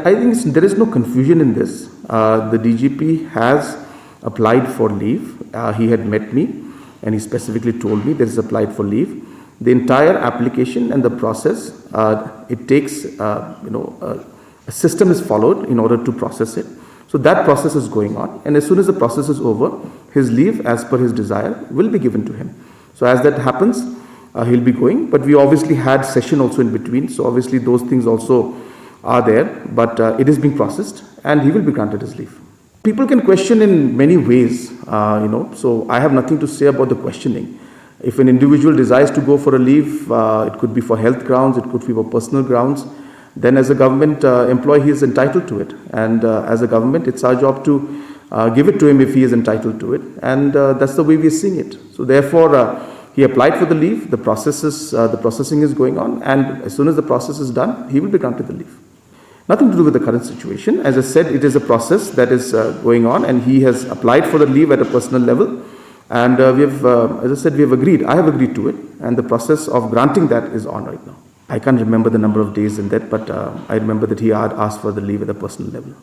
I think there is no confusion in this. The DGP has applied for leave. He had met me and he specifically told me that he's applied for leave. The entire application and the process, it takes, a system is followed in order to process it. So that process is going on, and as soon as the process is over, his leave as per his desire will be given to him. So as that happens, he'll be going, but we obviously had session also in between, so obviously those things also are there, but it is being processed and he will be granted his leave. People can question in many ways, so I have nothing to say about the questioning. If an individual desires to go for a leave, it could be for health grounds, it could be for personal grounds, then as a government employee, he is entitled to it. And as a government, it's our job to give it to him if he is entitled to it. And that's the way we are seeing it. So therefore, he applied for the leave, the processing is going on, and as soon as the process is done, he will be granted the leave. Nothing to do with the current situation. As I said, it is a process that is going on, and he has applied for the leave at a personal level. And we have, as I said, we have agreed. I have agreed to it, and the process of granting that is on right now. I can't remember the number of days in that, but I remember that he had asked for the leave at a personal level.